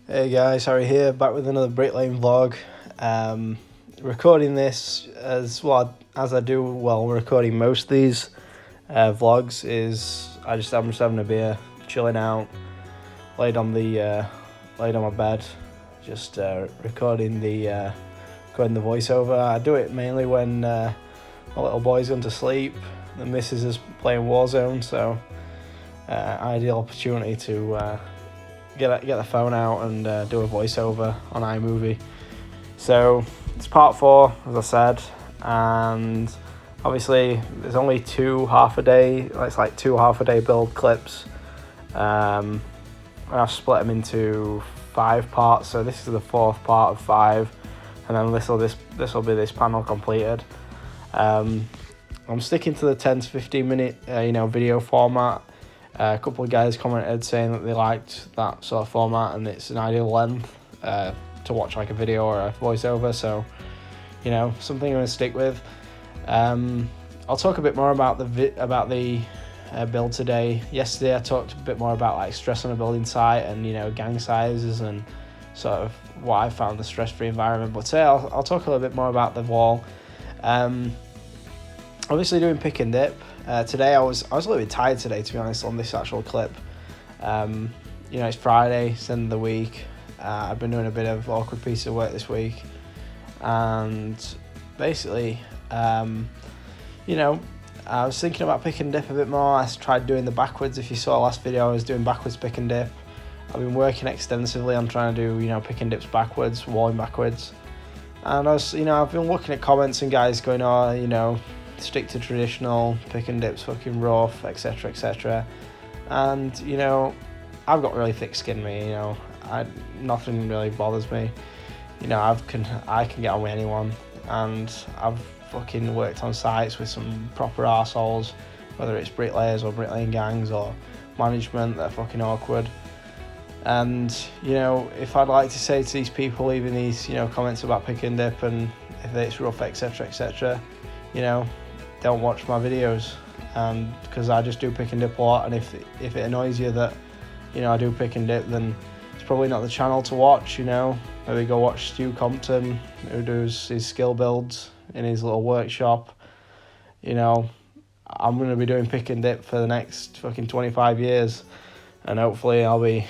Hey guys, Harry here, back with another Bricklaying vlog. Recording this as I do while recording most of these vlogs is I'm just having a beer, chilling out, laid on my bed, just recording the voiceover. I do it mainly when my little boy's gone to sleep, the missus is playing Warzone, so ideal opportunity to get the phone out and do a voiceover on iMovie. So it's part 4, as I said, and obviously there's only two half-a-day build clips. I've split them into 5 parts, so this is the 4th part of 5, and then this will be this panel completed. I'm sticking to the 10 to 15 minute video format. A couple of guys commented saying that they liked that sort of format and it's an ideal length to watch like a video or a voiceover, so something I'm going to stick with. I'll talk a bit more about the build today. Yesterday I talked a bit more about like stress on a building site and gang sizes and sort of what I found the stress-free environment, but today I'll talk a little bit more about the wall. Obviously doing pick and dip. Today I was a little bit tired today, to be honest, on this actual clip. It's Friday, it's the end of the week. I've been doing a bit of awkward piece of work this week, and basically, I was thinking about pick and dip a bit more. I tried doing the backwards. If you saw last video, I was doing backwards pick and dip. I've been working extensively on trying to do pick and dips backwards, walling backwards, and I've been looking at comments and guys going, stick to traditional, pick and dips fucking rough, etc, etc. And I've got really thick skin, nothing really bothers me. I can get on with anyone, and I've fucking worked on sites with some proper arseholes, whether it's bricklayers or bricklaying gangs or management that are fucking awkward. And if I'd like to say to these people leaving these comments about pick and dip and if it's rough, etc, etc, don't watch my videos, because I just do pick and dip a lot, and if it annoys you that I do pick and dip, then it's probably not the channel to watch. Maybe go watch Stu Compton, who does his skill builds in his little workshop. I'm going to be doing pick and dip for the next fucking 25 years, and hopefully I'll be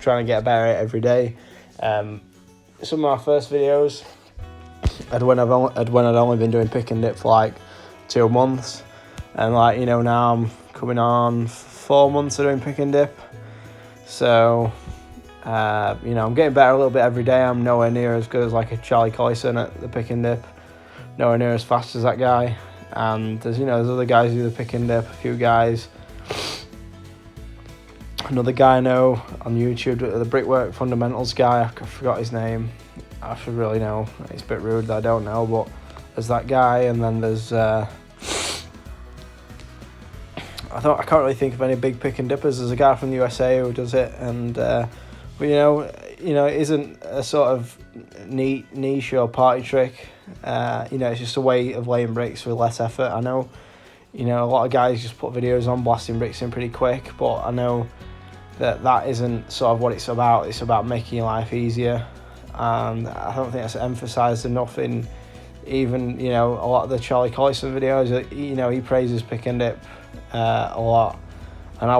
trying to get better at it every day. Some of my first videos when I'd only been doing pick and dip for like 2 months, and now I'm coming on 4 months of doing pick and dip, so I'm getting better a little bit every day. I'm nowhere near as good as like a Charlie Collison at the pick and dip, nowhere near as fast as that guy, and there's other guys who do the pick and dip, a few guys. Another guy I know on YouTube, the brickwork fundamentals guy, I forgot his name, I should really know, it's a bit rude that I don't know, but there's that guy, and then there's I can't really think of any big pick and dippers. There's a guy from the USA who does it, and it isn't a sort of neat niche or party trick. It's just a way of laying bricks with less effort. I know a lot of guys just put videos on blasting bricks in pretty quick, but I know that isn't sort of what it's about. It's about making your life easier, and I don't think that's emphasized enough in even a lot of the Charlie Collison videos. He praises pick and dip a lot, and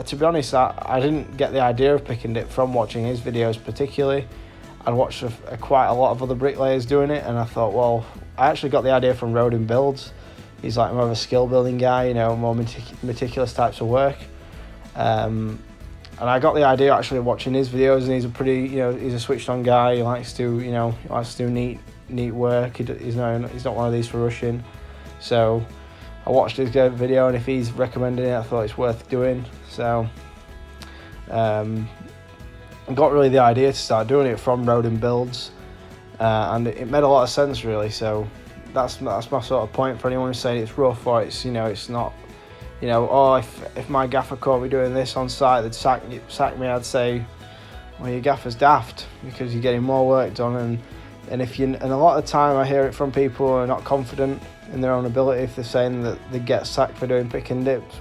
to be honest, I didn't get the idea of pick and dip from watching his videos particularly. I'd watched quite a lot of other bricklayers doing it, and I thought, well, I actually got the idea from Rodin Builds. He's like more of a skill building guy, more meticulous types of work, and I got the idea actually watching his videos, and he's a pretty he's a switched on guy. He likes to do neat work. He's not one of these for rushing. So I watched his video, and if he's recommending it, I thought it's worth doing. So I got really the idea to start doing it from Rodin Builds, and it made a lot of sense really. So that's my sort of point for anyone who's saying it's rough or it's it's not. If my gaffer caught me doing this on site, they'd sack me. I'd say, well, your gaffer's daft because you're getting more work done, and a lot of the time I hear it from people who are not confident in their own ability. If they're saying that they get sacked for doing pick and dips,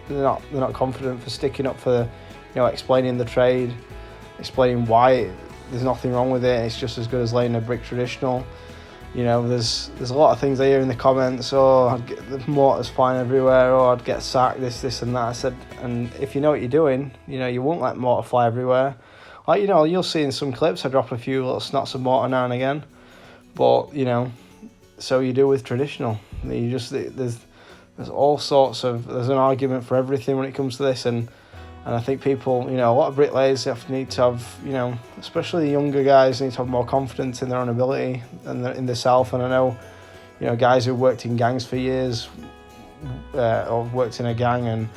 they're not confident for sticking up for explaining the trade. explaining why there's nothing wrong with it. It's just as good as laying a brick traditional. You know, there's a lot of things I hear in the comments. Oh, I'd get the mortars flying everywhere, or I'd get sacked, this and that. I said, and if you know what you're doing, you know, you won't let mortar fly everywhere. Like, you know, you'll see in some clips I drop a few little snots of mortar now and again, but you know, so you do with traditional. You just, there's all sorts of, there's an argument for everything when it comes to this, and I think people, you know, a lot of bricklayers need to have, you know, especially the younger guys, need to have more confidence in their own ability and in themselves. And I know, you know, guys who worked in gangs for years, or worked in a gang, and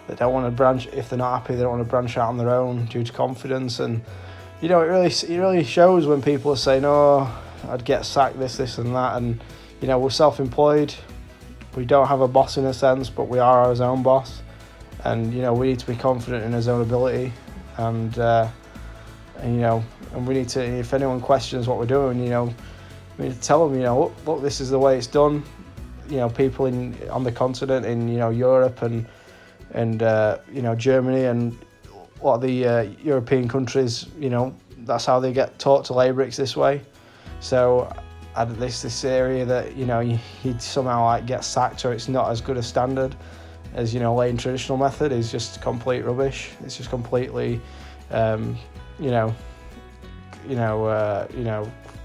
they don't want to branch, if they're not happy, they don't want to branch out on their own due to confidence. And you know, it really shows when people are saying, "Oh, I'd get sacked, this and that." And you know, we're self-employed, we don't have a boss in a sense, but we are our own boss. And you know, we need to be confident in his own ability, and you know, and we need to, if anyone questions what we're doing, you know, we need to tell them, you know, look, this is the way it's done. You know, people on the continent, in, you know, Europe and you know, Germany and a lot of the European countries, you know, that's how they get taught to lay bricks this way. So this area that, you know, he'd somehow like get sacked, or it's not as good a standard as, you know, laying traditional method, is just complete rubbish. It's just completely, you know,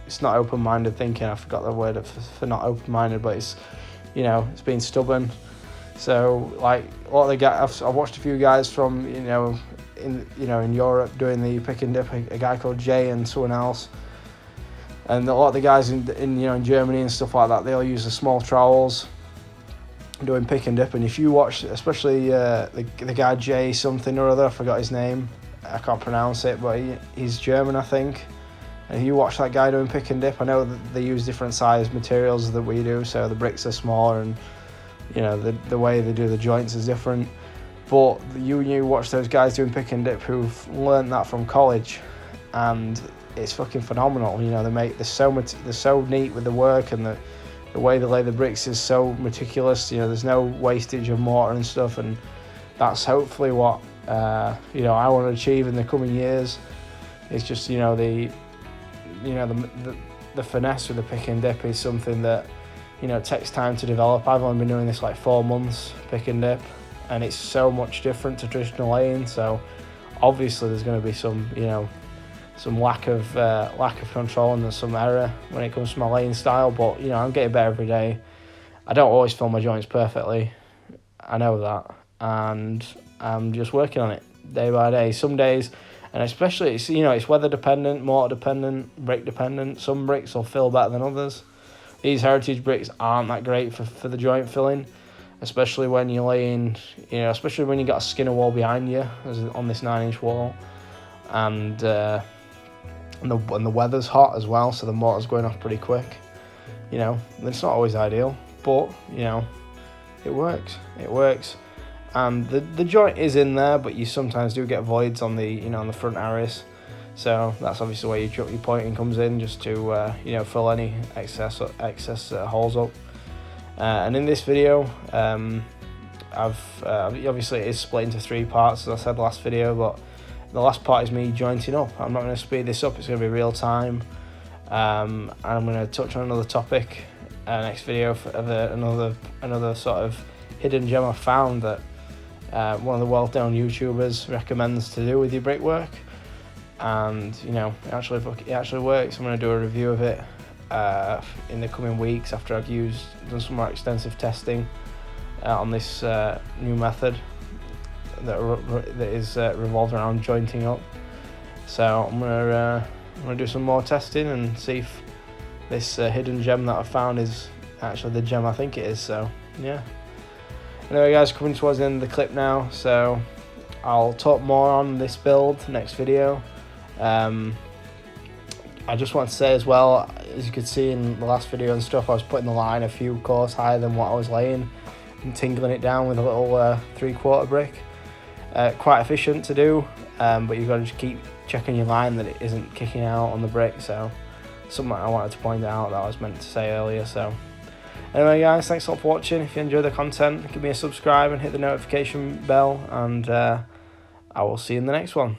it's not open-minded thinking. I forgot the word for not open-minded, but it's, you know, it's being stubborn. So like a lot of the guys, I've watched a few guys from, you know, in Europe doing the pick and dip, a guy called Jay and someone else. And a lot of the guys in you know, in Germany and stuff like that, they'll use the small trowels doing pick and dip. And if you watch, especially the guy Jay something or other, I forgot his name, I can't pronounce it, but he's German, I think. And if you watch that guy doing pick and dip, I know that they use different size materials that we do, so the bricks are smaller, and you know, the way they do the joints is different. But you watch those guys doing pick and dip who've learned that from college, and it's fucking phenomenal. You know, they're so neat with the work, and the way they lay the bricks is so meticulous. You know, there's no wastage of mortar and stuff, and that's hopefully what you know, I want to achieve in the coming years. It's just, you know, the finesse with the pick and dip is something that, you know, it takes time to develop. I've only been doing this like 4 months, pick and dip, and it's so much different to traditional laying. So obviously there's going to be some, you know, some lack of control, and there's some error when it comes to my laying style. But you know, I'm getting better every day. I don't always fill my joints perfectly, I know that, and I'm just working on it day by day. Some days, and especially it's, you know, it's weather dependent, mortar dependent, brick dependent. Some bricks will fill better than others. These heritage bricks aren't that great for the joint filling, especially when you're laying, you know, especially when you got a skinner wall behind you, as on this 9-inch wall, and the weather's hot as well, so the mortar's going off pretty quick. You know, it's not always ideal, but you know, it works. And the joint is in there, but you sometimes do get voids on the, you know, on the front areas. So that's obviously where your pointing comes in, just to you know, fill any excess holes up. And in this video, obviously it is split into 3 parts, as I said last video, but the last part is me jointing up. I'm not going to speed this up, it's going to be real time. And I'm going to touch on another topic next video of another sort of hidden gem I found that one of the well-known YouTubers recommends to do with your brickwork. And you know, it actually works. I'm going to do a review of it in the coming weeks after I've done some more extensive testing on this new method that is revolved around jointing up. So I'm gonna do some more testing and see if this hidden gem that I found is actually the gem I think it is. So yeah. Anyway guys, coming towards the end of the clip now, so I'll talk more on this build next video. I just want to say as well, as you could see in the last video and stuff, I was putting the line a few course higher than what I was laying and tingling it down with a little 3/4 brick. Quite efficient to do, but you've got to just keep checking your line that it isn't kicking out on the brick. So something I wanted to point out that I was meant to say earlier. So anyway guys, thanks a lot for watching. If you enjoy the content, give me a subscribe and hit the notification bell, and I will see you in the next one.